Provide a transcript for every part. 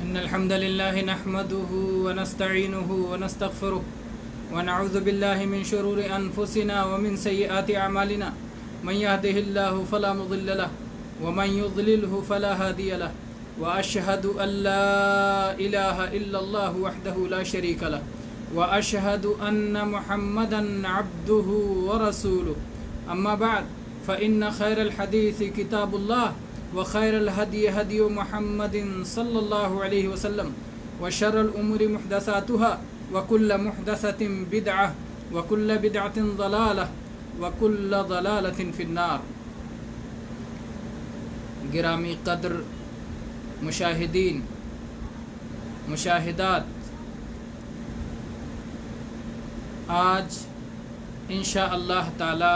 إن الحمد لله نحمده ونستعينه ونستغفره ونعوذ بالله من شرور أنفسنا ومن سيئات أعمالنا من يهده الله فلا مضل له ومن يضلله فلا هادي له وأشهد أن لا إله إلا الله وحده لا شريك له وأشهد أن محمدا عبده ورسوله أما بعد فإن خير الحديث كتاب الله وخير الهدي هدي محمد صلى الله عليه وسلم وشر الأمور محدثاتها وكل محدثة بدعة وكل بدعة ضلالة وكل ضلالة في النار. گرامی قدر مشاہدین مشاہدات، آج انشاء اللہ تعالی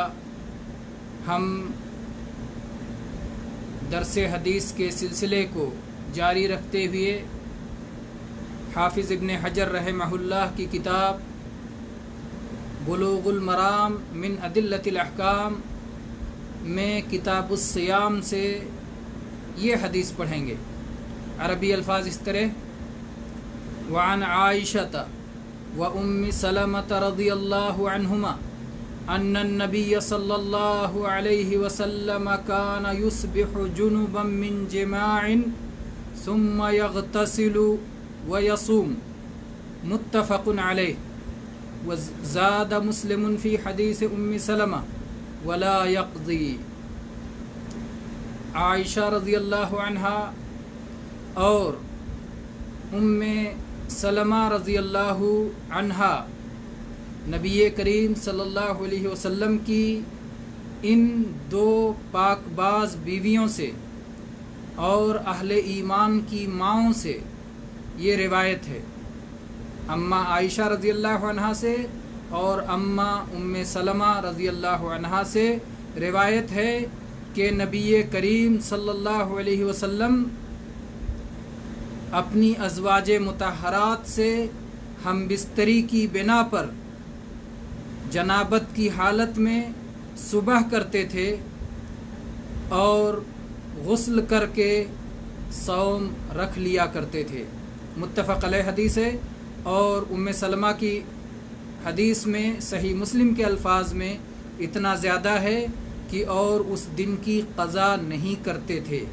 ہم درس حدیث کے سلسلے کو جاری رکھتے ہوئے حافظ ابن حجر رحمہ اللہ کی کتاب بلوغ المرام من ادلۃ الاحکام میں کتاب الصیام سے یہ حدیث پڑھیں گے. عربی الفاظ اس طرح: وعن عائشۃ وام سلمۃ رضی اللہ عنہما ان النبی صلی اللہ علیہ وسلم کان یصبح جنبا من جماع ثم یغتسل ویصوم، متفق علیہ. وزاد مسلم فی حدیث ام سلمہ ولا یقضی. عائشہ رضی اللہ عنہا اور ام سلمہ رضی اللہ عنہا نبی کریم صلی اللہ علیہ وسلم کی ان دو پاک باز بیویوں سے اور اہل ایمان کی ماؤں سے یہ روایت ہے. اماں عائشہ رضی اللہ عنہا سے اور اماں ام سلمہ رضی اللہ عنہا سے روایت ہے کہ نبی کریم صلی اللہ علیہ وسلم اپنی ازواج مطہرات سے ہم بستری کی بنا پر جنابت کی حالت میں صبح کرتے تھے اور غسل کر کے صوم رکھ لیا کرتے تھے. متفق علیہ حدیث ہے. اور ام سلمہ کی حدیث میں صحیح مسلم کے الفاظ میں اتنا زیادہ ہے کہ اور اس دن کی قضا نہیں کرتے تھے،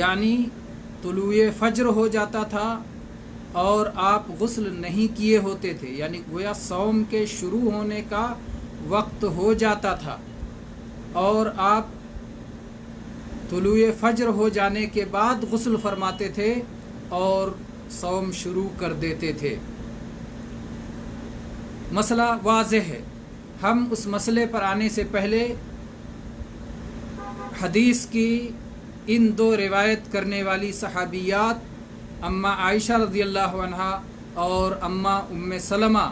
یعنی طلوع فجر ہو جاتا تھا اور آپ غسل نہیں کیے ہوتے تھے، یعنی گویا صوم کے شروع ہونے کا وقت ہو جاتا تھا اور آپ طلوع فجر ہو جانے کے بعد غسل فرماتے تھے اور صوم شروع کر دیتے تھے. مسئلہ واضح ہے. ہم اس مسئلے پر آنے سے پہلے حدیث کی ان دو روایت کرنے والی صحابیات اماں عائشہ رضی اللہ عنہا اور اماں ام سلمہ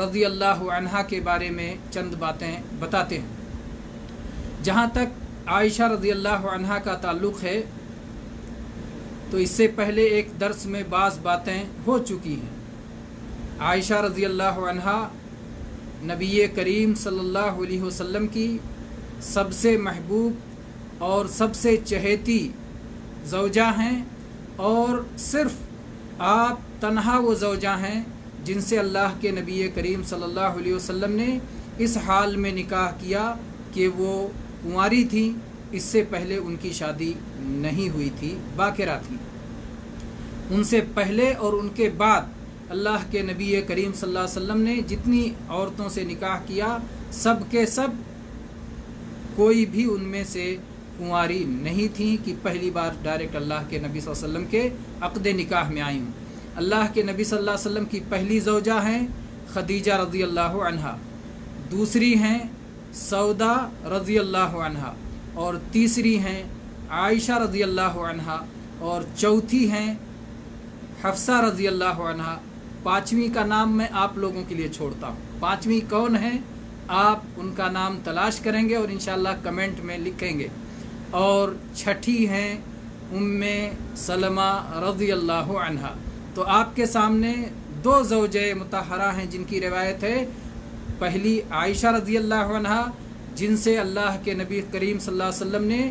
رضی اللہ عنہا کے بارے میں چند باتیں بتاتے ہیں. جہاں تک عائشہ رضی اللہ عنہا کا تعلق ہے تو اس سے پہلے ایک درس میں بعض باتیں ہو چکی ہیں. عائشہ رضی اللہ عنہا نبی کریم صلی اللہ علیہ وسلم کی سب سے محبوب اور سب سے چہیتی زوجہ ہیں اور صرف آپ تنہا وہ زوجہ ہیں جن سے اللہ کے نبی کریم صلی اللہ علیہ وسلم نے اس حال میں نکاح کیا کہ وہ کنواری تھیں. اس سے پہلے ان کی شادی نہیں ہوئی تھی، باکرہ تھیں. ان سے پہلے اور ان کے بعد اللہ کے نبی کریم صلی اللہ علیہ وسلم نے جتنی عورتوں سے نکاح کیا سب کے سب کوئی بھی ان میں سے کنواری نہیں تھیں کہ پہلی بار ڈائریکٹ اللہ کے نبی صلی اللہ علیہ وسلم کے عقد نکاح میں آئی ہوں. اللہ کے نبی صلی اللہ علیہ وسلم کی پہلی زوجہ ہیں خدیجہ رضی اللہ عنہا، دوسری ہیں سودا رضی اللہ عنہا، اور تیسری ہیں عائشہ رضی اللہ عنہا، اور چوتھی ہیں حفصہ رضی اللہ عنہا. پانچویں کا نام میں آپ لوگوں کے لیے چھوڑتا ہوں. پانچویں کون ہیں آپ ان کا نام تلاش کریں گے اور انشاءاللہ کمنٹ میں لکھیں گے. اور چھٹی ہیں ام سلمہ رضی اللہ عنہا. تو آپ کے سامنے دو زوجہ مطہرہ ہیں جن کی روایت ہے. پہلی عائشہ رضی اللہ عنہا جن سے اللہ کے نبی کریم صلی اللہ علیہ وسلم نے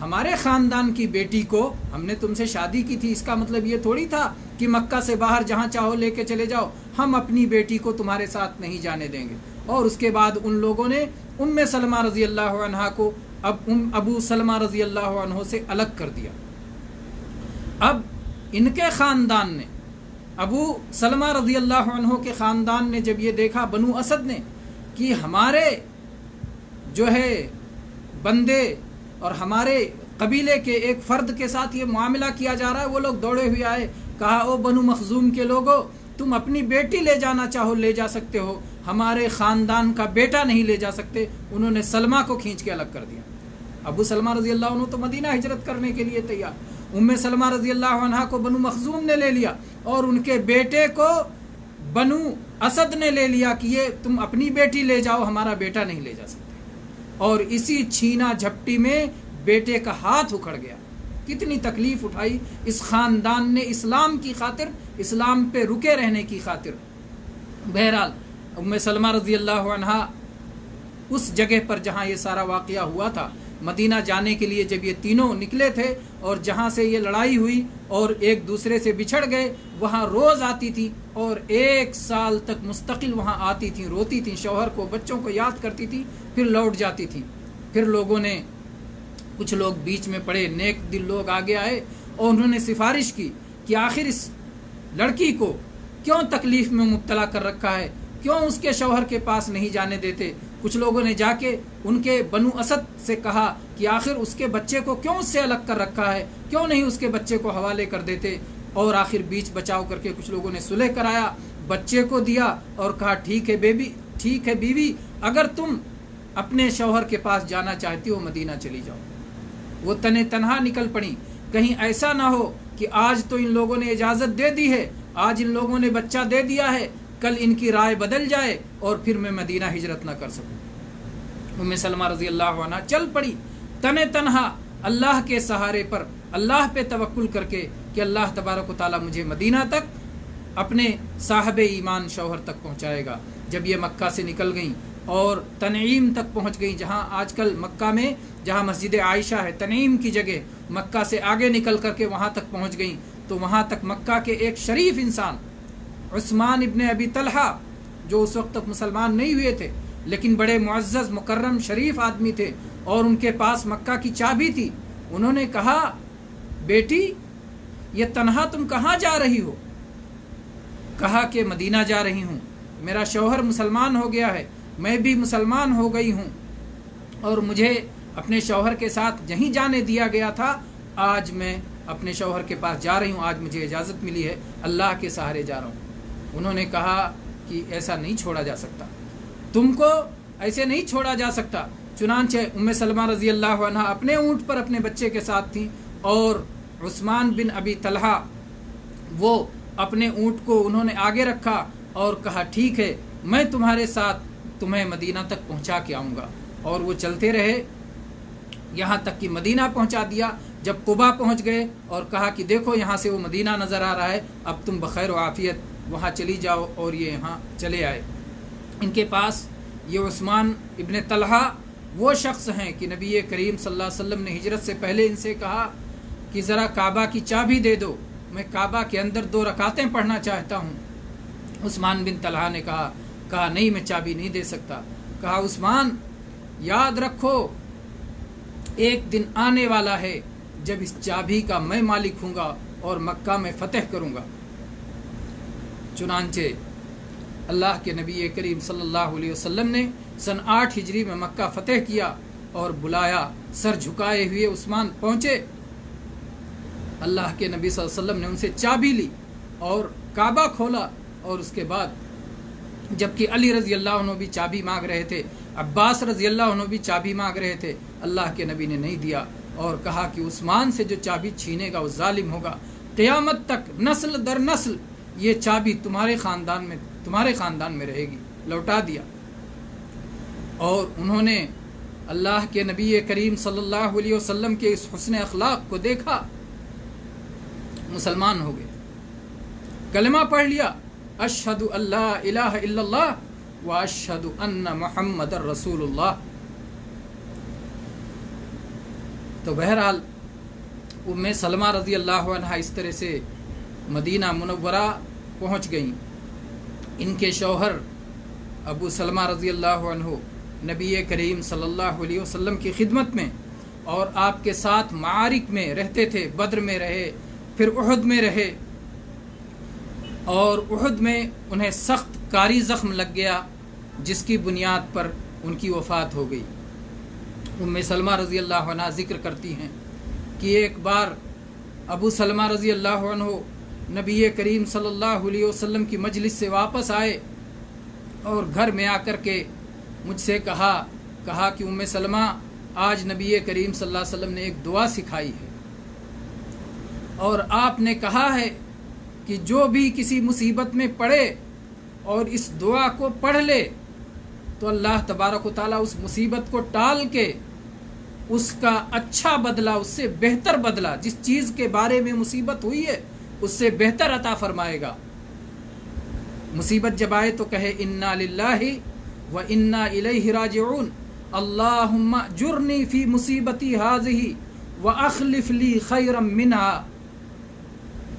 ہمارے خاندان کی بیٹی کو ہم نے تم سے شادی کی تھی، اس کا مطلب یہ تھوڑی تھا کہ مکہ سے باہر جہاں چاہو لے کے چلے جاؤ، ہم اپنی بیٹی کو تمہارے ساتھ نہیں جانے دیں گے۔ اور اس کے بعد ان لوگوں نے سلمہ رضی اللہ عنہا کو ابو سلمہ رضی اللہ عنہ سے الگ کر دیا۔ اب ان کے خاندان نے، ابو سلمہ رضی اللہ عنہ کے خاندان نے جب یہ دیکھا، بنو اسد نے، کہ ہمارے جو ہے بندے اور ہمارے قبیلے کے ایک فرد کے ساتھ یہ معاملہ کیا جا رہا ہے، وہ لوگ دوڑے ہوئے آئے، کہا او بنو مخزوم کے لوگوں، تم اپنی بیٹی لے جانا چاہو لے جا سکتے ہو، ہمارے خاندان کا بیٹا نہیں لے جا سکتے۔ انہوں نے سلمہ کو کھینچ کے الگ کر دیا۔ ابو سلمہ رضی اللہ عنہ تو مدینہ ہجرت کرنے کے لیے تیار، سلمہ رضی اللہ عنہا کو بنو مخزوم نے لے لیا، اور ان کے بیٹے کو بنو اسد نے لے لیا کہ یہ تم اپنی بیٹی لے جاؤ، ہمارا بیٹا نہیں لے جا سکتے۔ اور اسی چھینا جھپٹی میں بیٹے کا ہاتھ اکھڑ گیا۔ کتنی تکلیف اٹھائی اس خاندان نے اسلام کی خاطر، اسلام پہ رکے رہنے کی خاطر۔ بہرحال سلمہ رضی اللہ عنہا اس جگہ پر جہاں یہ سارا واقعہ ہوا تھا، مدینہ جانے کے لیے جب یہ تینوں نکلے تھے اور جہاں سے یہ لڑائی ہوئی اور ایک دوسرے سے بچھڑ گئے، وہاں روز آتی تھی اور 1 سال تک مستقل وہاں آتی تھی، روتی تھی، شوہر کو بچوں کو یاد کرتی تھی، پھر لوٹ جاتی تھی۔ پھر لوگوں نے، کچھ لوگ بیچ میں پڑے نیک دل لوگ آگے آئے اور انہوں نے سفارش کی کہ آخر اس لڑکی کو کیوں تکلیف میں مبتلا کر رکھا ہے، کیوں اس کے شوہر کے پاس نہیں جانے دیتے۔ کچھ لوگوں نے جا کے ان کے بنو اسد سے کہا کہ آخر اس کے بچے کو کیوں اس سے الگ کر رکھا ہے، کیوں نہیں اس کے بچے کو حوالے کر دیتے۔ اور آخر بیچ بچاؤ کر کے کچھ لوگوں نے صلح کرایا، بچے کو دیا اور کہا ٹھیک ہے بیوی، اگر تم اپنے شوہر کے پاس جانا چاہتی ہو مدینہ چلی جاؤ۔ وہ تنہا نکل پڑی، کہیں ایسا نہ ہو کہ آج تو ان لوگوں نے اجازت دے دی ہے، آج ان لوگوں نے بچہ دے دیا ہے، کل ان کی رائے بدل جائے اور پھر میں مدینہ ہجرت نہ کر سکوں۔ سلمہ رضی اللہ عنہ چل پڑی تنہا اللہ کے سہارے پر، اللہ پہ توکل کر کے کہ اللہ تبارک و تعالیٰ مجھے مدینہ تک اپنے صاحب ایمان شوہر تک پہنچائے گا۔ جب یہ مکہ سے نکل گئیں اور تنعیم تک پہنچ گئیں، جہاں آج کل مکہ میں جہاں مسجد عائشہ ہے، تنعیم کی جگہ، مکہ سے آگے نکل کر کے وہاں تک پہنچ گئیں، تو وہاں تک مکہ کے ایک شریف انسان عثمان ابن ابی طلحہ، جو اس وقت تک مسلمان نہیں ہوئے تھے لیکن بڑے معزز مکرم شریف آدمی تھے، اور ان کے پاس مکہ کی چابی تھی، انہوں نے کہا بیٹی یہ تنہا تم کہاں جا رہی ہو؟ کہا کہ مدینہ جا رہی ہوں، میرا شوہر مسلمان ہو گیا ہے، میں بھی مسلمان ہو گئی ہوں، اور مجھے اپنے شوہر کے ساتھ جہیں جانے دیا گیا تھا، آج میں اپنے شوہر کے پاس جا رہی ہوں، آج مجھے اجازت ملی ہے، اللہ کے سہارے جا رہا ہوں۔ انہوں نے کہا کہ ایسا نہیں چھوڑا جا سکتا، تم کو ایسے نہیں چھوڑا جا سکتا۔ چنانچہ سلمہ رضی اللہ عنہ اپنے اونٹ پر اپنے بچے کے ساتھ تھیں، اور عثمان بن ابی طلحہ وہ اپنے اونٹ کو انہوں نے آگے رکھا اور کہا ٹھیک ہے میں تمہارے ساتھ تمہیں مدینہ تک پہنچا کے آؤں گا۔ اور وہ چلتے رہے یہاں تک کہ مدینہ پہنچا دیا۔ جب قبا پہنچ گئے اور کہا کہ دیکھو یہاں سے وہ مدینہ نظر آ رہا ہے، اب تم بخیر و عافیت وہاں چلی جاؤ، اور یہ یہاں چلے آئے۔ ان کے پاس یہ عثمان ابن طلحہ وہ شخص ہیں کہ نبی کریم صلی اللہ علیہ وسلم نے ہجرت سے پہلے ان سے کہا کہ ذرا کعبہ کی چابی دے دو، میں کعبہ کے اندر 2 رکعتیں پڑھنا چاہتا ہوں۔ عثمان بن طلحہ نے کہا نہیں میں چابی نہیں دے سکتا۔ کہا عثمان یاد رکھو ایک دن آنے والا ہے جب اس چابی کا میں مالک ہوں گا اور مکہ میں فتح کروں گا۔ چنانچہ اللہ کے نبی کریم صلی اللہ علیہ وسلم نے سن 8 ہجری میں مکہ فتح کیا اور بلایا، سر جھکائے ہوئے عثمان پہنچے۔ اللہ کے نبی صلی اللہ علیہ وسلم نے ان سے چابی لی اور کعبہ کھولا، اور اس کے بعد جبکہ علی رضی اللہ عنہ بھی چابی مانگ رہے تھے، عباس رضی اللہ عنہ بھی چابی مانگ رہے تھے، اللہ کے نبی نے نہیں دیا اور کہا کہ عثمان سے جو چابی چھینے گا وہ ظالم ہوگا، قیامت تک نسل در نسل یہ چابی تمہارے خاندان میں رہے گی۔ لوٹا دیا، اور انہوں نے اللہ کے نبی کریم صلی اللہ علیہ وسلم کے اس حسن اخلاق کو دیکھا، مسلمان ہو گئے، کلمہ پڑھ لیا، اشہد اللہ الہ الا اللہ و اشہد ان محمد رسول اللہ۔ تو بہرحال ام سلمہ رضی اللہ عنہ اس طرح سے مدینہ منورہ پہنچ گئیں۔ ان کے شوہر ابو سلمہ رضی اللہ عنہ نبی کریم صلی اللہ علیہ وسلم کی خدمت میں اور آپ کے ساتھ معارک میں رہتے تھے، بدر میں رہے، پھر احد میں رہے، اور احد میں انہیں سخت کاری زخم لگ گیا جس کی بنیاد پر ان کی وفات ہو گئی۔ ام سلمہ رضی اللہ عنہ ذکر کرتی ہیں کہ ایک بار ابو سلمہ رضی اللہ عنہ نبی کریم صلی اللہ علیہ وسلم کی مجلس سے واپس آئے اور گھر میں آ کر کے مجھ سے کہا کہ ام سلمہ آج نبی کریم صلی اللہ علیہ وسلم نے ایک دعا سکھائی ہے، اور آپ نے کہا ہے کہ جو بھی کسی مصیبت میں پڑے اور اس دعا کو پڑھ لے تو اللہ تبارک و تعالیٰ اس مصیبت کو ٹال کے اس کا اچھا بدلہ، اس سے بہتر بدلہ، جس چیز کے بارے میں مصیبت ہوئی ہے اس سے بہتر عطا فرمائے گا۔ مصیبت جب آئے تو کہے انا للہ و انا الیہ راجعون، اللہم اجرنی فی مصیبتی ہذہ واخلف لی خیرا منہا۔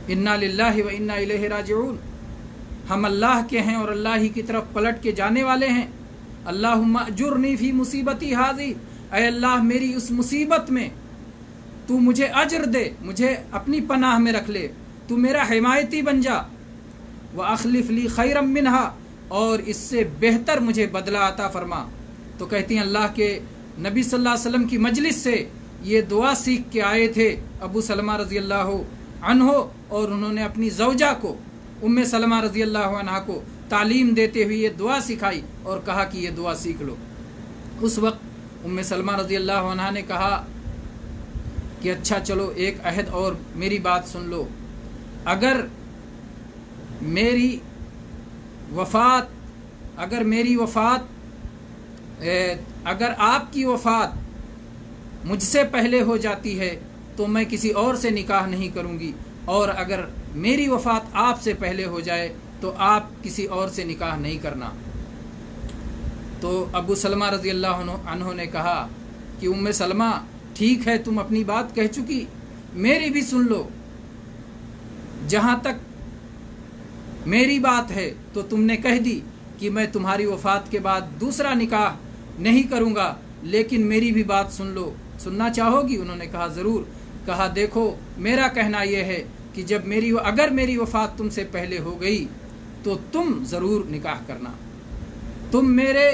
انا للہ و انا الیہ راجعون، ہم اللہ کے ہیں اور اللہ ہی کی طرف پلٹ کے جانے والے ہیں۔ اللہم اجرنی فی مصیبتی ہذہ، اے اللہ میری اس مصیبت میں تو مجھے اجر دے، مجھے اپنی پناہ میں رکھ لے، تو میرا حمایتی بن جا۔ وَأَخْلِفْ لِي خَيْرًا مِّنْهَا، اور اس سے بہتر مجھے بدلہ عطا فرما۔ تو کہتی ہیں اللہ کے نبی صلی اللہ علیہ وسلم کی مجلس سے یہ دعا سیکھ کے آئے تھے ابو سلمہ رضی اللہ عنہ، اور انہوں نے اپنی زوجہ کو ام سلمہ رضی اللہ عنہ کو تعلیم دیتے ہوئے یہ دعا سکھائی اور کہا کہ یہ دعا سیکھ لو۔ اس وقت ام سلمہ رضی اللہ عنہ نے کہا کہ اچھا چلو ایک عہد اور میری بات سن لو، اگر میری وفات اگر آپ کی وفات مجھ سے پہلے ہو جاتی ہے تو میں کسی اور سے نکاح نہیں کروں گی، اور اگر میری وفات آپ سے پہلے ہو جائے تو آپ کسی اور سے نکاح نہیں کرنا۔ تو ابو سلمہ رضی اللہ عنہ نے کہا کہ ام سلمہ ٹھیک ہے، تم اپنی بات کہہ چکی، میری بھی سن لو۔ جہاں تک میری بات ہے تو تم نے کہہ دی کہ میں تمہاری وفات کے بعد دوسرا نکاح نہیں کروں گا، لیکن میری بھی بات سن لو، سننا چاہو گی؟ انہوں نے کہا ضرور۔ کہا دیکھو میرا کہنا یہ ہے کہ اگر میری وفات تم سے پہلے ہو گئی تو تم ضرور نکاح کرنا، تم میرے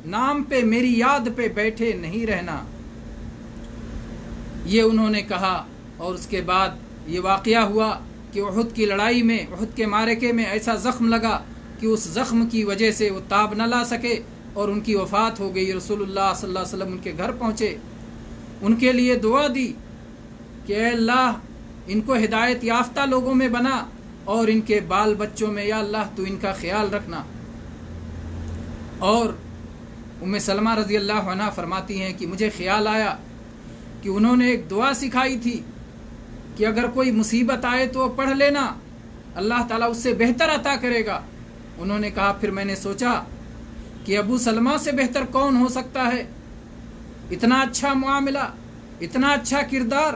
نام پہ میری یاد پہ بیٹھے نہیں رہنا۔ یہ انہوں نے کہا، اور اس کے بعد یہ واقعہ ہوا کہ احد کی لڑائی میں، احد کے معرکے میں ایسا زخم لگا کہ اس زخم کی وجہ سے وہ تاب نہ لا سکے اور ان کی وفات ہو گئی۔ رسول اللہ صلی اللہ علیہ وسلم ان کے گھر پہنچے، ان کے لیے دعا دی کہ اے اللہ ان کو ہدایت یافتہ لوگوں میں بنا، اور ان کے بال بچوں میں یا اللہ تو ان کا خیال رکھنا۔ اور ام سلمہ رضی اللہ عنہ فرماتی ہیں کہ مجھے خیال آیا کہ انہوں نے ایک دعا سکھائی تھی کہ اگر کوئی مصیبت آئے تو پڑھ لینا، اللہ تعالیٰ اس سے بہتر عطا کرے گا۔ انہوں نے کہا پھر میں نے سوچا کہ ابو سلمہ سے بہتر کون ہو سکتا ہے، اتنا اچھا معاملہ، اتنا اچھا کردار،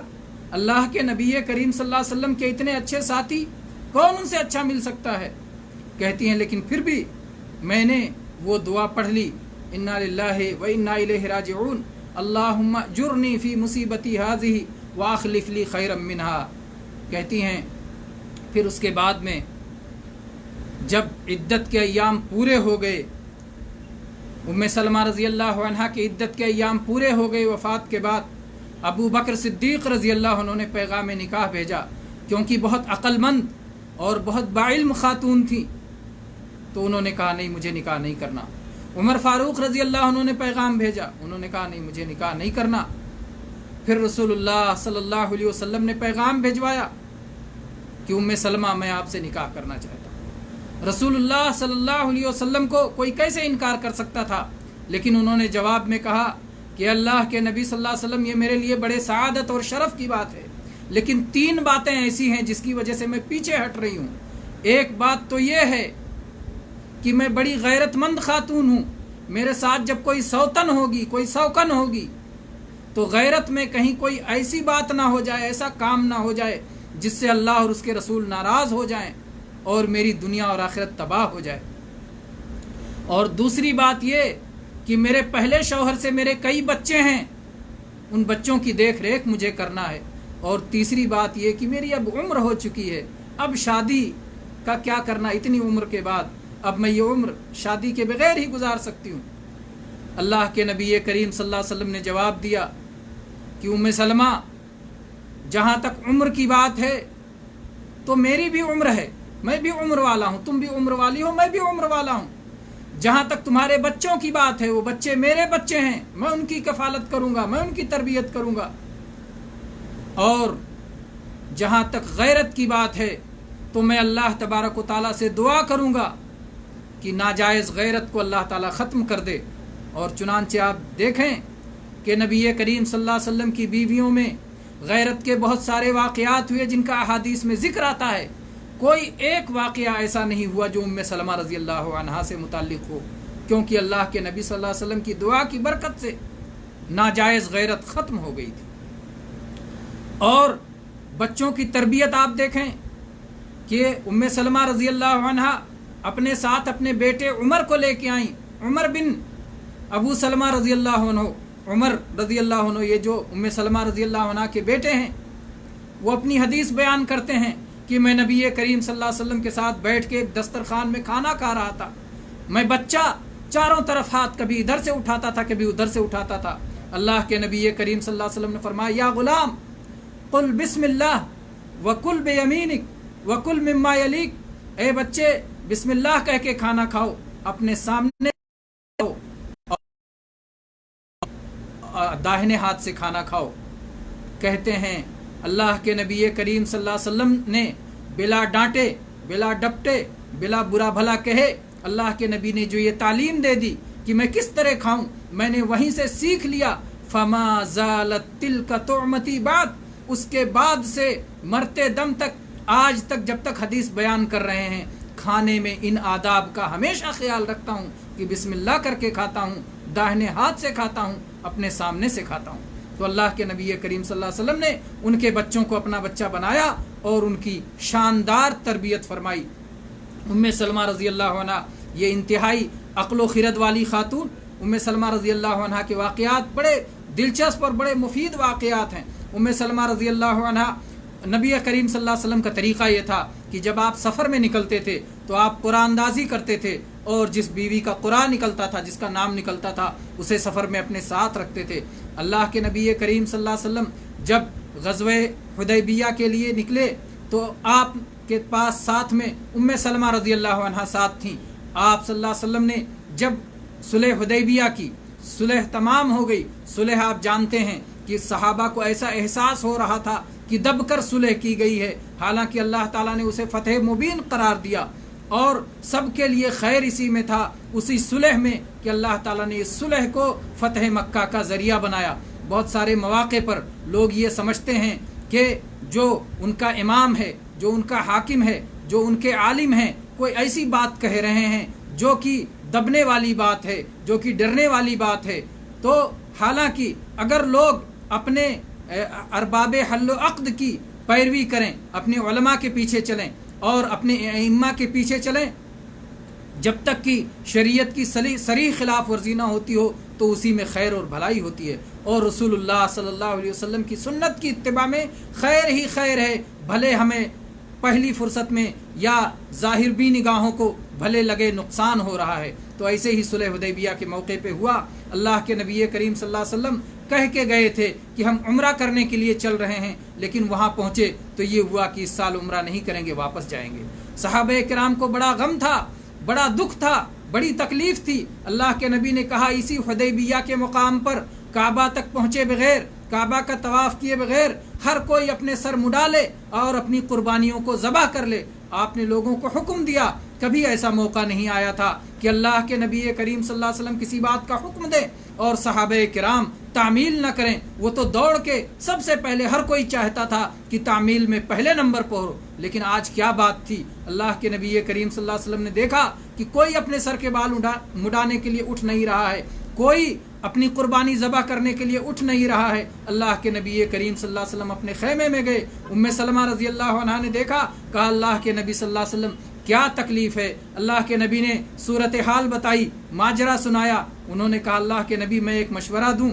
اللہ کے نبی کریم صلی اللہ علیہ وسلم کے اتنے اچھے ساتھی، کون ان سے اچھا مل سکتا ہے؟ کہتی ہیں لیکن پھر بھی میں نے وہ دعا پڑھ لی، انا للہ و انا الیہ راجعون، اللہم اجرنی فی مصیبتی ہذہ واخلف لی خیرا منہا۔ کہتی ہیں پھر اس کے بعد میں جب عدت کے ایام پورے ہو گئے، ام سلمہ رضی اللہ عنہ کی عدت کے ایام پورے ہو گئے وفات کے بعد، ابو بکر صدیق رضی اللہ عنہ نے پیغام نکاح بھیجا، کیونکہ بہت عقل مند اور بہت باعلم خاتون تھی، تو انہوں نے کہا نہیں مجھے نکاح نہیں کرنا۔ عمر فاروق رضی اللہ عنہ نے پیغام بھیجا، انہوں نے کہا نہیں مجھے نکاح نہیں کرنا۔ پھر رسول اللہ صلی اللہ علیہ وسلم نے پیغام بھیجوایا کہ ام سلمہ میں آپ سے نکاح کرنا چاہتا ہوں۔ رسول اللہ صلی اللہ علیہ وسلم کو کوئی کیسے انکار کر سکتا تھا، لیکن انہوں نے جواب میں کہا کہ اللہ کے نبی صلی اللہ علیہ وسلم یہ میرے لیے بڑے سعادت اور شرف کی بات ہے، لیکن 3 باتیں ایسی ہیں جس کی وجہ سے میں پیچھے ہٹ رہی ہوں۔ ایک بات تو یہ ہے کہ میں بڑی غیرت مند خاتون ہوں، میرے ساتھ جب کوئی سوتن ہوگی، کوئی سوکن ہوگی تو غیرت میں کہیں کوئی ایسی بات نہ ہو جائے، ایسا کام نہ ہو جائے جس سے اللہ اور اس کے رسول ناراض ہو جائیں اور میری دنیا اور آخرت تباہ ہو جائے۔ اور دوسری بات یہ کہ میرے پہلے شوہر سے میرے کئی بچے ہیں، ان بچوں کی دیکھ ریکھ مجھے کرنا ہے۔ اور تیسری بات یہ کہ میری اب عمر ہو چکی ہے، اب شادی کا کیا کرنا، اتنی عمر کے بعد اب میں یہ عمر شادی کے بغیر ہی گزار سکتی ہوں۔ اللہ کے نبی کریم صلی اللہ علیہ وسلم نے جواب دیا کہ ام سلمہ، جہاں تک عمر کی بات ہے تو میری بھی عمر ہے، میں بھی عمر والا ہوں، تم بھی عمر والی ہو، میں بھی عمر والا ہوں۔ جہاں تک تمہارے بچوں کی بات ہے، وہ بچے میرے بچے ہیں، میں ان کی کفالت کروں گا، میں ان کی تربیت کروں گا۔ اور جہاں تک غیرت کی بات ہے تو میں اللہ تبارک و تعالیٰ سے دعا کروں گا کہ ناجائز غیرت کو اللہ تعالیٰ ختم کر دے۔ اور چنانچہ آپ دیکھیں کہ نبی کریم صلی اللہ علیہ وسلم کی بیویوں میں غیرت کے بہت سارے واقعات ہوئے جن کا احادیث میں ذکر آتا ہے، کوئی ایک واقعہ ایسا نہیں ہوا جو ام سلمہ رضی اللہ عنہا سے متعلق ہو، کیونکہ اللہ کے نبی صلی اللہ علیہ وسلم کی دعا کی برکت سے ناجائز غیرت ختم ہو گئی تھی۔ اور بچوں کی تربیت آپ دیکھیں کہ ام سلمہ رضی اللہ عنہا اپنے ساتھ اپنے بیٹے عمر کو لے کے آئیں۔ عمر بن ابو سلمہ رضی اللہ عنہ، عمر رضی اللہ عنہ، یہ جو ام سلمہ رضی اللہ عنہ کے بیٹے ہیں، وہ اپنی حدیث بیان کرتے ہیں کہ میں نبی کریم صلی اللہ علیہ وسلم کے ساتھ بیٹھ کے ایک دسترخوان میں کھانا کھا رہا تھا، میں بچہ چاروں طرف ہاتھ کبھی ادھر سے اٹھاتا تھا کبھی ادھر سے اٹھاتا تھا۔ اللہ کے نبی کریم صلی اللہ علیہ وسلم نے فرمایا، یا غلام قل بسم اللہ وکل بیمینک وکل مما یلیک، اے بچے بسم اللہ کہہ کے کھانا کھاؤ، اپنے سامنے داہنے ہاتھ سے کھانا کھاؤ۔ کہتے ہیں اللہ کے نبی کریم صلی اللہ علیہ وسلم نے بلا ڈانٹے، بلا ڈپٹے، بلا برا بھلا کہے اللہ کے نبی نے جو یہ تعلیم دے دی کہ میں کس طرح کھاؤں، میں نے وہیں سے سیکھ لیا۔ فما زالت تلک طعمتی بعد، اس کے بعد سے مرتے دم تک، آج تک جب تک حدیث بیان کر رہے ہیں، کھانے میں ان آداب کا ہمیشہ خیال رکھتا ہوں کہ بسم اللہ کر کے کھاتا ہوں، داہنے ہاتھ سے کھاتا ہوں، اپنے سامنے سے کھاتا ہوں۔ تو اللہ کے نبی کریم صلی اللہ علیہ وسلم نے ان کے بچوں کو اپنا بچہ بنایا اور ان کی شاندار تربیت فرمائی۔ ام سلمہ رضی اللہ عنہ یہ انتہائی عقل و خرد والی خاتون، ام سلمہ رضی اللہ عنہ کے واقعات بڑے دلچسپ اور بڑے مفید واقعات ہیں۔ ام سلمہ رضی اللہ عنہ، نبی کریم صلی اللہ علیہ وسلم کا طریقہ یہ تھا کہ جب آپ سفر میں نکلتے تھے تو آپ قرآن اندازی کرتے تھے، اور جس بیوی کا قرآن نکلتا تھا، جس کا نام نکلتا تھا، اسے سفر میں اپنے ساتھ رکھتے تھے۔ اللہ کے نبی کریم صلی اللہ علیہ وسلم جب غزوہ حدیبیہ کے لیے نکلے تو آپ کے پاس ساتھ میں ام سلمہ رضی اللہ عنہ ساتھ تھیں۔ آپ صلی اللہ علیہ وسلم نے جب صلح حدیبیہ کی صلح تمام ہو گئی، صلح آپ جانتے ہیں کہ صحابہ کو ایسا احساس ہو رہا تھا کہ دب کر صلح کی گئی ہے، حالانکہ اللہ تعالیٰ نے اسے فتح مبین قرار دیا، اور سب کے لیے خیر اسی میں تھا، اسی صلح میں کہ اللہ تعالیٰ نے اس صلح کو فتح مکہ کا ذریعہ بنایا۔ بہت سارے مواقع پر لوگ یہ سمجھتے ہیں کہ جو ان کا امام ہے، جو ان کا حاکم ہے، جو ان کے عالم ہیں، کوئی ایسی بات کہہ رہے ہیں جو کہ دبنے والی بات ہے، جو کہ ڈرنے والی بات ہے۔ تو حالانکہ اگر لوگ اپنے ارباب حل و عقد کی پیروی کریں، اپنے علماء کے پیچھے چلیں اور اپنے ائمہ کے پیچھے چلیں، جب تک کہ شریعت کی صریح خلاف ورزی نہ ہوتی ہو تو اسی میں خیر اور بھلائی ہوتی ہے، اور رسول اللہ صلی اللہ علیہ وسلم کی سنت کی اتباع میں خیر ہی خیر ہے، بھلے ہمیں پہلی فرصت میں یا ظاہر بھی نگاہوں کو بھلے لگے نقصان ہو رہا ہے۔ تو ایسے ہی صلح حدیبیہ کے موقع پہ ہوا، اللہ کے نبی کریم صلی اللہ علیہ وسلم کہہ کے گئے تھے کہ ہم عمرہ کرنے کے لیے چل رہے ہیں، لیکن وہاں پہنچے تو یہ ہوا کہ اس سال عمرہ نہیں کریں گے، واپس جائیں گے۔ صحابہ کرام کو بڑا غم تھا، بڑا دکھ تھا، بڑی تکلیف تھی۔ اللہ کے نبی نے کہا اسی حدیبیہ کے مقام پر کعبہ تک پہنچے بغیر، کعبہ کا طواف کیے بغیر ہر کوئی اپنے سر مڈا لے اور اپنی قربانیوں کو ذبح کر لے۔ آپ نے لوگوں کو حکم دیا، کبھی ایسا موقع نہیں آیا تھا کہ اللہ کے نبی کریم صلی اللہ علیہ وسلم کسی بات کا حکم دے اور صحابہ کرام تعمیل نہ کریں۔ وہ تو دوڑ کے سب سے پہلے، ہر کوئی چاہتا تھا کہ تعمیل میں پہلے نمبر پر ہو، لیکن آج کیا بات تھی، اللہ کے نبی کریم صلی اللہ علیہ وسلم نے دیکھا کہ کوئی اپنے سر کے بال مڈانے کے لیے اٹھ نہیں رہا ہے، کوئی اپنی قربانی ذبح کرنے کے لیے اٹھ نہیں رہا ہے۔ اللہ کے نبی کریم صلی اللہ علیہ وسلم اپنے خیمے میں گئے، ام سلمہ رضی اللہ عنہا نے دیکھا، کہا اللہ کے نبی صلی اللہ علیہ وسلم کیا تکلیف ہے؟ اللہ کے نبی نے صورتحال بتائی، ماجرا سنایا۔ انہوں نے کہا اللہ کے نبی میں ایک مشورہ دوں؟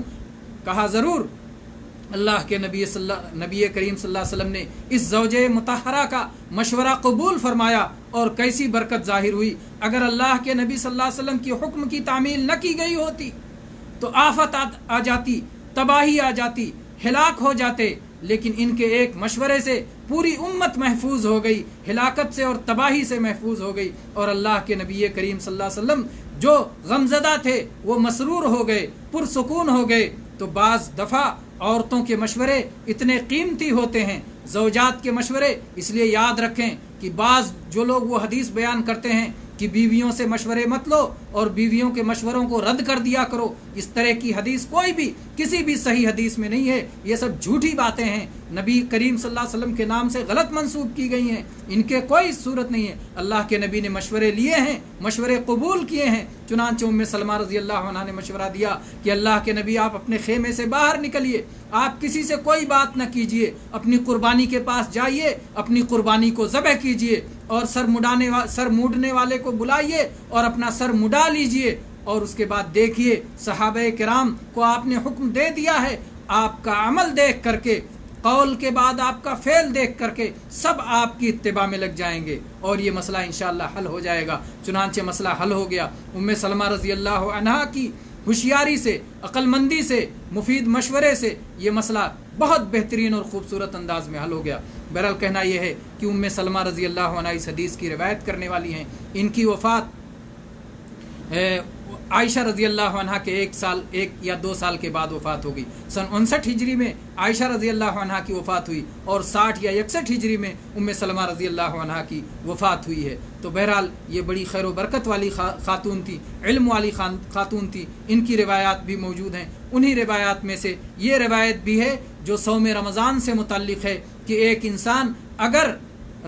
کہا ضرور۔ اللہ کے نبی کریم صلی اللہ علیہ وسلم نے اس زوجہ مطہرہ کا مشورہ قبول فرمایا، اور کیسی برکت ظاہر ہوئی۔ اگر اللہ کے نبی صلی اللہ علیہ وسلم کی حکم کی تعمیل نہ کی گئی ہوتی تو آفت آ جاتی، تباہی آ جاتی، ہلاک ہو جاتے، لیکن ان کے ایک مشورے سے پوری امت محفوظ ہو گئی، ہلاکت سے اور تباہی سے محفوظ ہو گئی۔ اور اللہ کے نبی کریم صلی اللہ علیہ وسلم جو غمزدہ تھے وہ مسرور ہو گئے، پرسکون ہو گئے۔ تو بعض دفعہ عورتوں کے مشورے اتنے قیمتی ہوتے ہیں، زوجات کے مشورے، اس لیے یاد رکھیں کہ بعض جو لوگ وہ حدیث بیان کرتے ہیں کہ بیویوں سے مشورے مت لو اور بیویوں کے مشوروں کو رد کر دیا کرو، اس طرح کی حدیث کوئی بھی کسی بھی صحیح حدیث میں نہیں ہے۔ یہ سب جھوٹی باتیں ہیں، نبی کریم صلی اللہ علیہ وسلم کے نام سے غلط منسوب کی گئی ہیں، ان کے کوئی صورت نہیں ہے۔ اللہ کے نبی نے مشورے لیے ہیں، مشورے قبول کیے ہیں۔ چنانچہ ام سلمہ رضی اللہ عنہا نے مشورہ دیا کہ اللہ کے نبی آپ اپنے خیمے سے باہر نکلیے، آپ کسی سے کوئی بات نہ کیجیے، اپنی قربانی کے پاس جائیے، اپنی قربانی کو ذبح کیجیے، اور سر موڑنے والے کو بلائیے اور اپنا سر مڈا لیجیے، اور اس کے بعد دیکھیے صحابہ کرام کو آپ نے حکم دے دیا ہے، آپ کا عمل دیکھ کر کے، قول کے بعد آپ کا فعل دیکھ کر کے سب آپ کی اتباع میں لگ جائیں گے، اور یہ مسئلہ انشاءاللہ حل ہو جائے گا۔ چنانچہ مسئلہ حل ہو گیا۔ ام سلمہ رضی اللہ عنہا کی ہوشیاری سے، عقل مندی سے، مفید مشورے سے یہ مسئلہ بہت بہترین اور خوبصورت انداز میں حل ہو گیا۔ بہرحال کہنا یہ ہے کہ ام سلمہ رضی اللہ عنہا اس حدیث کی روایت کرنے والی ہیں۔ ان کی وفات عائشہ رضی اللہ عنہا کے ایک یا دو سال کے بعد وفات ہو گئی۔ سن 59 ہجری میں عائشہ رضی اللہ عنہا کی وفات ہوئی، اور 60 یا 61 ہجری میں ام سلمہ رضی اللہ عنہا کی وفات ہوئی ہے۔ تو بہرحال یہ بڑی خیر و برکت والی خاتون تھی، علم والی خاتون تھی۔ ان کی روایات بھی موجود ہیں۔ انہی روایات میں سے یہ روایت بھی ہے جو صوم رمضان سے متعلق ہے کہ ایک انسان اگر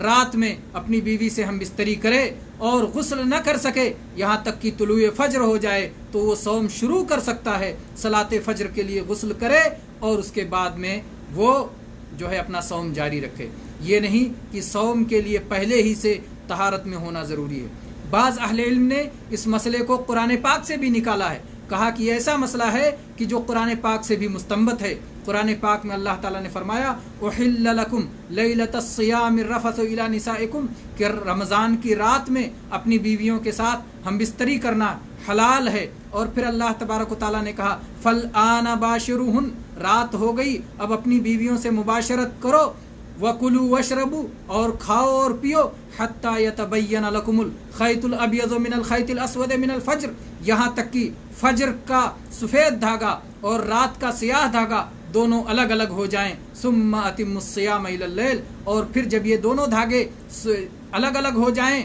رات میں اپنی بیوی سے ہم بستری کرے اور غسل نہ کر سکے یہاں تک کہ طلوع فجر ہو جائے تو وہ صوم شروع کر سکتا ہے، صلاۃ فجر کے لیے غسل کرے اور اس کے بعد میں وہ جو ہے اپنا صوم جاری رکھے۔ یہ نہیں کہ صوم کے لیے پہلے ہی سے طہارت میں ہونا ضروری ہے۔ بعض اہل علم نے اس مسئلے کو قرآن پاک سے بھی نکالا ہے، کہا کہ ایسا مسئلہ ہے کہ جو قرآن پاک سے بھی مستنبط ہے۔ قرآن پاک میں اللہ تعالیٰ نے فرمایا احل لکم لیلۃ الصیام الرفث الی نسائکم، کہ رمضان کی رات میں اپنی بیویوں کے ساتھ ہم بستری کرنا حلال ہے۔ اور پھر اللہ تبارک و تعالیٰ نے کہا فالآن باشروہن، رات ہو گئی اب اپنی بیویوں سے مباشرت کرو، وَكُلُوا وَاشْرَبُوا، اور کھاؤ اور پیو، حَتَّى يَتَبَيَّنَ لَكُمُ الْخَيْطُ الْأَبْيَضُ مِنَ الْخَيْطِ الْأَسْوَدِ مِنَ الْفَجْرِ، یہاں تک کہ فجر کا سفید دھاگا اور رات کا سیاہ دھاگا دونوں الگ الگ ہو جائیں۔ ثُمَّ أَتِمُّوا الصِّيَامَ إِلَى اللَّيْلِ، اور پھر جب یہ دونوں دھاگے الگ الگ ہو جائیں،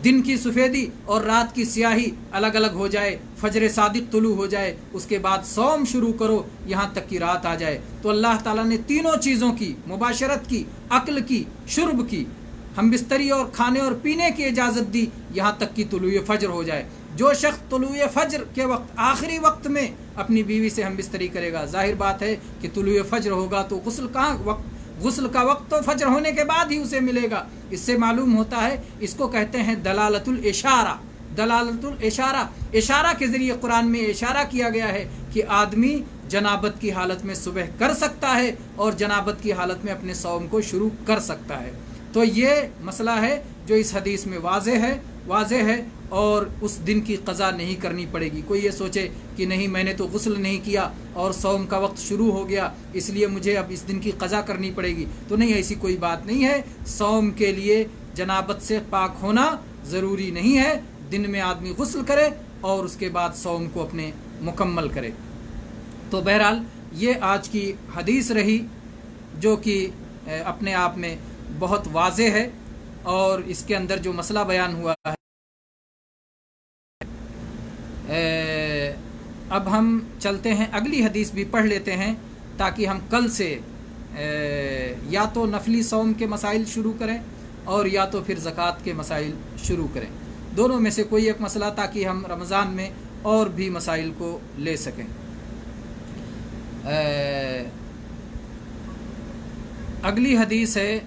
دن کی سفیدی اور رات کی سیاہی الگ الگ ہو جائے، فجر صادق طلوع ہو جائے، اس کے بعد صوم شروع کرو یہاں تک کہ رات آ جائے۔ تو اللہ تعالیٰ نے تینوں چیزوں کی، مباشرت کی، عقل کی، شرب کی، ہم بستری اور کھانے اور پینے کی اجازت دی یہاں تک کہ طلوع فجر ہو جائے۔ جو شخص طلوع فجر کے وقت، آخری وقت میں اپنی بیوی سے ہم بستری کرے گا، ظاہر بات ہے کہ طلوع فجر ہوگا تو غسل کا وقت تو فجر ہونے کے بعد ہی اسے ملے گا۔ اس سے معلوم ہوتا ہے، اس کو کہتے ہیں دلالت الاشارہ۔ دلالت الاشارہ، اشارہ کے ذریعے قرآن میں اشارہ کیا گیا ہے کہ آدمی جنابت کی حالت میں صبح کر سکتا ہے اور جنابت کی حالت میں اپنے صوم کو شروع کر سکتا ہے۔ تو یہ مسئلہ ہے جو اس حدیث میں واضح ہے اور اس دن کی قضا نہیں کرنی پڑے گی۔ کوئی یہ سوچے کہ نہیں میں نے تو غسل نہیں کیا اور صوم کا وقت شروع ہو گیا اس لیے مجھے اب اس دن کی قضا کرنی پڑے گی، تو نہیں، ایسی کوئی بات نہیں ہے۔ صوم کے لیے جنابت سے پاک ہونا ضروری نہیں ہے، دن میں آدمی غسل کرے اور اس کے بعد صوم کو اپنے مکمل کرے۔ تو بہرحال یہ آج کی حدیث رہی جو کہ اپنے آپ میں بہت واضح ہے، اور اس کے اندر جو مسئلہ بیان ہوا ہے۔ اب ہم چلتے ہیں، اگلی حدیث بھی پڑھ لیتے ہیں تاکہ ہم کل سے یا تو نفلی صوم کے مسائل شروع کریں اور یا تو پھر زکوٰۃ کے مسائل شروع کریں، دونوں میں سے کوئی ایک مسئلہ، تاکہ ہم رمضان میں اور بھی مسائل کو لے سکیں۔ اگلی حدیث ہے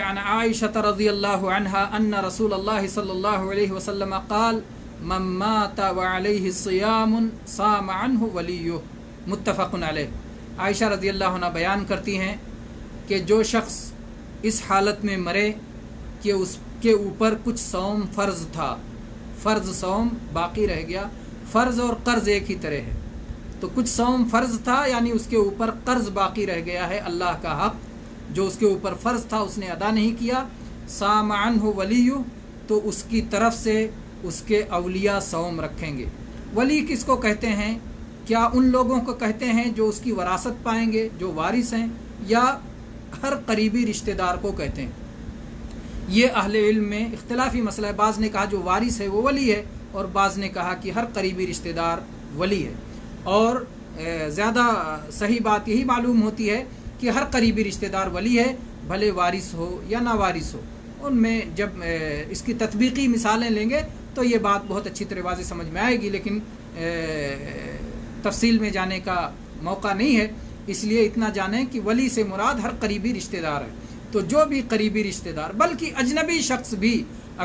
عن عائشة رضی اللہ عنہا ان رسول اللہ صلی اللہ علیہ وسلم قال من مات وعلیہ صیام صام عنہ ولیہ، متفق علیہ۔ عائشہ رضی اللہ عنہ بیان کرتی ہیں کہ جو شخص اس حالت میں مرے کہ اس کے اوپر کچھ صوم فرض تھا، فرض صوم باقی رہ گیا، فرض اور قرض ایک ہی طرح ہے، تو کچھ صوم فرض تھا یعنی اس کے اوپر قرض باقی رہ گیا ہے، اللہ کا حق جو اس کے اوپر فرض تھا اس نے ادا نہیں کیا، صام عنہ ولیہ، تو اس کی طرف سے اس کے اولیاء صوم رکھیں گے۔ ولی کس کو کہتے ہیں؟ کیا ان لوگوں کو کہتے ہیں جو اس کی وراثت پائیں گے، جو وارث ہیں، یا ہر قریبی رشتہ دار کو کہتے ہیں؟ یہ اہل علم میں اختلافی مسئلہ ہے، بعض نے کہا جو وارث ہے وہ ولی ہے، اور بعض نے کہا کہ ہر قریبی رشتہ دار ولی ہے، اور زیادہ صحیح بات یہی معلوم ہوتی ہے کہ ہر قریبی رشتہ دار ولی ہے، بھلے وارث ہو یا نہ وارث ہو۔ ان میں جب اس کی تطبیقی مثالیں لیں گے تو یہ بات بہت اچھی طرح واضح سمجھ میں آئے گی، لیکن تفصیل میں جانے کا موقع نہیں ہے، اس لیے اتنا جانیں کہ ولی سے مراد ہر قریبی رشتہ دار ہے۔ تو جو بھی قریبی رشتہ دار بلکہ اجنبی شخص بھی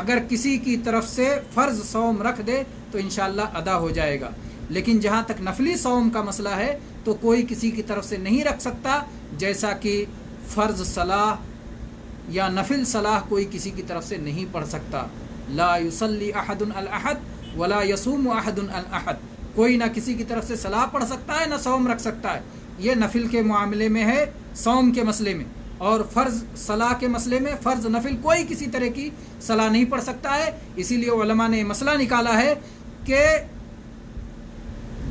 اگر کسی کی طرف سے فرض صوم رکھ دے تو انشاءاللہ ادا ہو جائے گا، لیکن جہاں تک نفلی صوم کا مسئلہ ہے تو کوئی کسی کی طرف سے نہیں رکھ سکتا، جیسا کہ فرض صلاح یا نفل صلاح کوئی کسی کی طرف سے نہیں پڑھ سکتا۔ لا یصلی احد علی احد ولا یصوم احد علی احد، کوئی نہ کسی کی طرف سے صلاح پڑھ سکتا ہے نہ صوم رکھ سکتا ہے، یہ نفل کے معاملے میں ہے، صوم کے مسئلے میں، اور فرض صلاح کے مسئلے میں فرض نفل کوئی کسی طرح کی صلاح نہیں پڑھ سکتا ہے۔ اسی لیے علماء نے مسئلہ نکالا ہے کہ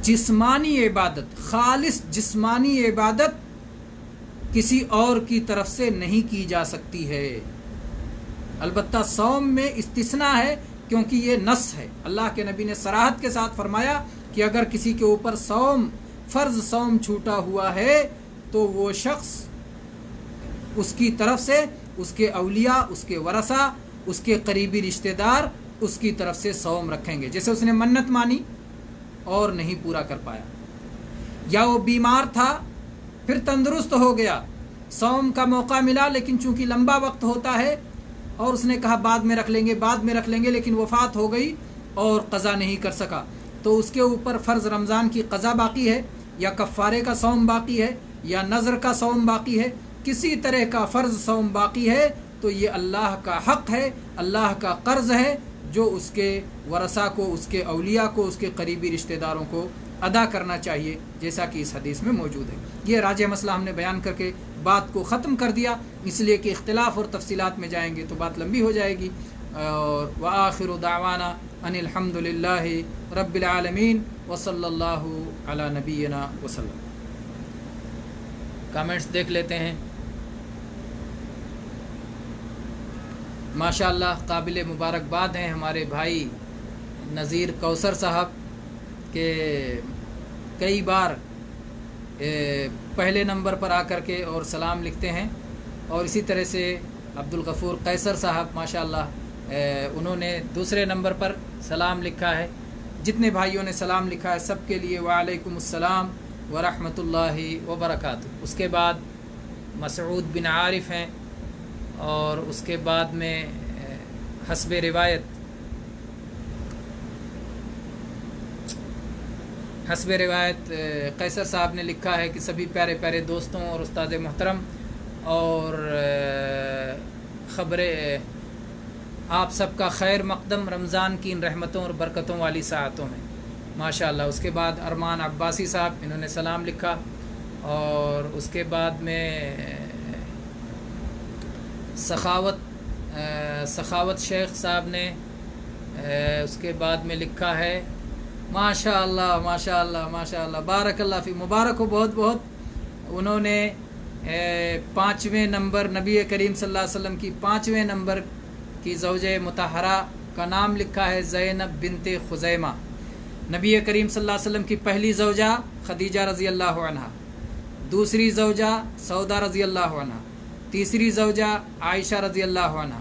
جسمانی عبادت، خالص جسمانی عبادت کسی اور کی طرف سے نہیں کی جا سکتی ہے، البتہ صوم میں استثناء ہے کیونکہ یہ نص ہے، اللہ کے نبی نے صراحت کے ساتھ فرمایا کہ اگر کسی کے اوپر صوم فرض صوم چھوٹا ہوا ہے تو وہ شخص اس کی طرف سے اس کے اولیاء، اس کے ورثہ، اس کے قریبی رشتہ دار اس کی طرف سے صوم رکھیں گے، جیسے اس نے منت مانی اور نہیں پورا کر پایا، یا وہ بیمار تھا پھر تندرست ہو گیا، صوم کا موقع ملا لیکن چونکہ لمبا وقت ہوتا ہے اور اس نے کہا بعد میں رکھ لیں گے لیکن وفات ہو گئی اور قضا نہیں کر سکا، تو اس کے اوپر فرض رمضان کی قضا باقی ہے، یا کفارے کا صوم باقی ہے، یا نذر کا صوم باقی ہے، کسی طرح کا فرض صوم باقی ہے، تو یہ اللہ کا حق ہے، اللہ کا قرض ہے جو اس کے ورثہ کو، اس کے اولیاء کو، اس کے قریبی رشتہ داروں کو ادا کرنا چاہیے، جیسا کہ اس حدیث میں موجود ہے۔ یہ راجح مسئلہ ہم نے بیان کر کے بات کو ختم کر دیا، اس لیے کہ اختلاف اور تفصیلات میں جائیں گے تو بات لمبی ہو جائے گی۔ اور وآخر دعوانا ان الحمد للہ رب العالمین وصلی اللہ علی نبینا وسلم۔ کامنٹس دیکھ لیتے ہیں۔ ماشاءاللہ قابل مبارکباد ہیں ہمارے بھائی نذیر کوثر صاحب کہ کئی بار پہلے نمبر پر آ کر کے اور سلام لکھتے ہیں، اور اسی طرح سے عبدالغفور قیصر صاحب ماشاءاللہ انہوں نے دوسرے نمبر پر سلام لکھا ہے۔ جتنے بھائیوں نے سلام لکھا ہے سب کے لیے وعلیکم السلام ورحمۃ اللہ وبرکاتہ۔ اس کے بعد مسعود بن عارف ہیں، اور اس کے بعد میں حسب روایت قیصر صاحب نے لکھا ہے کہ سبھی پیارے پیارے دوستوں اور استاد محترم، اور خبر آپ سب کا خیر مقدم رمضان کی ان رحمتوں اور برکتوں والی ساعتوں میں ماشاءاللہ۔ اس کے بعد ارمان عباسی صاحب انہوں نے سلام لکھا، اور اس کے بعد میں سخاوت شیخ صاحب نے اس کے بعد میں لکھا ہے ماشاءاللہ ماشاءاللہ ماشاءاللہ بارک اللہ فی، مبارک ہو بہت بہت۔ انہوں نے 5ویں نمبر نبی کریم صلی اللہ علیہ وسلم کی 5ویں نمبر کی زوجہ مطہرہ کا نام لکھا ہے زینب بنت خزیمہ۔ نبی کریم صلی اللہ علیہ وسلم کی پہلی زوجہ خدیجہ رضی اللہ عنہا، دوسری زوجہ سودا رضی اللہ عنہا، تیسری زوجہ عائشہ رضی اللہ عنہا،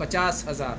50,000?